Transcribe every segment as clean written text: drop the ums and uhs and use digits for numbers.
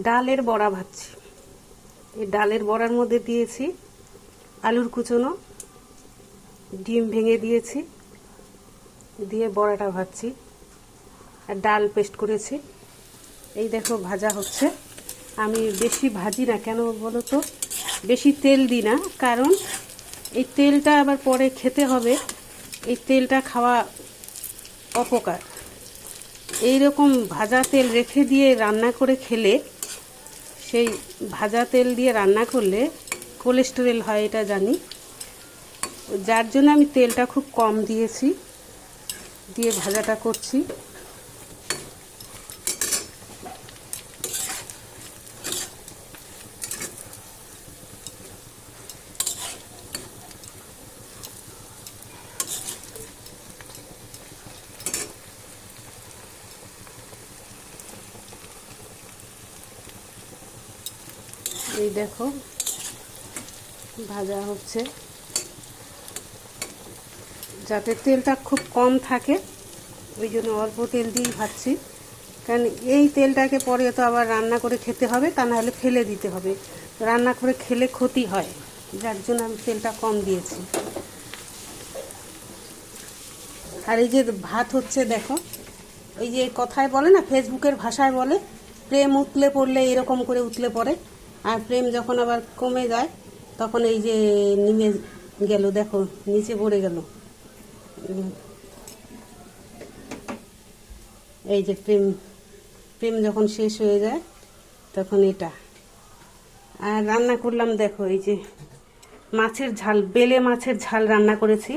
ডালের বড়া ভাজছি। এই ডালের বড়ার মধ্যে দিয়েছি আলুর কুচনো, ডিম ভেঙে দিয়েছি, দিয়ে বড়াটা ভাজছি। আর ডাল পেস্ট করেছি। এই দেখো ভাজা হচ্ছে। আমি বেশি ভাজি না, কেন বলো তো, বেশি তেল দিই না, কারণ এই তেলটা আবার পরে খেতে হবে। এই তেলটা খাওয়া অপকার। এই রকম ভাজা তেল রেখে দিয়ে রান্না করে খেলে, সেই ভাজা তেল দিয়ে রান্না করলে কোলেস্টেরল হয়, এটা জানি। যার জন্য আমি তেলটা খুব কম দিয়েছি, দিয়ে ভাজাটা করছি। এই দেখো ভাজা হচ্ছে, যাতে তেলটা খুব কম থাকে, ওই জন্য অল্প তেল দিয়েই ভাজছি। কারণ এই তেলটাকে পরে তো আবার রান্না করে খেতে হবে, তা নাহলে ফেলে দিতে হবে। রান্না করে খেলে ক্ষতি হয়, যার জন্য আমি তেলটা কম দিয়েছি। আর এই যে ভাত হচ্ছে দেখো, ওই যে কথায় বলে না, ফেসবুকের ভাষায় বলে, প্রেম উতলে পড়লে এরকম করে উতলে পড়ে, আর প্রেম যখন আবার কমে যায় তখন এই যে নেমে গেল, দেখো নিচে পড়ে গেল। এই যে প্রেম প্রেম যখন শেষ হয়ে যায় তখন এটা। আর রান্না করলাম দেখো, এই যে মাছের ঝাল, বেলে মাছের ঝাল রান্না করেছি।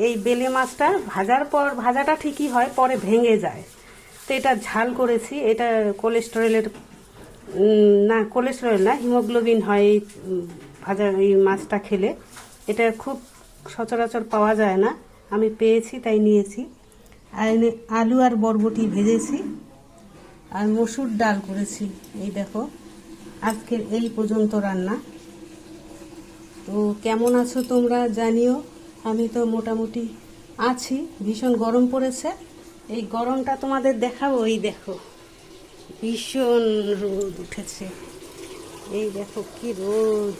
এই বেলে মাছটা ভাজার পর, ভাজাটা ঠিকই হয়, পরে ভেঙে যায়, তো এটা ঝাল করেছি। এটা কোলেস্টেরলের না, কোলেস্টেরল না, হিমোগ্লোবিন হয় এই ভাজা এই মাছটা খেলে। এটা খুব সচরাচর পাওয়া যায় না, আমি পেয়েছি তাই নিয়েছি। আর আলু আর বরবটি ভেজেছি, আর মসুর ডাল করেছি। এই দেখো আজকের এই পর্যন্ত রান্না। তো কেমন আছো তোমরা জানিও। আমি তো মোটামুটি আছি। ভীষণ গরম পড়েছে, এই গরমটা তোমাদের দেখাবো। এই দেখো ভীষণ রোদ উঠেছে, এই দেখো কি রোদ।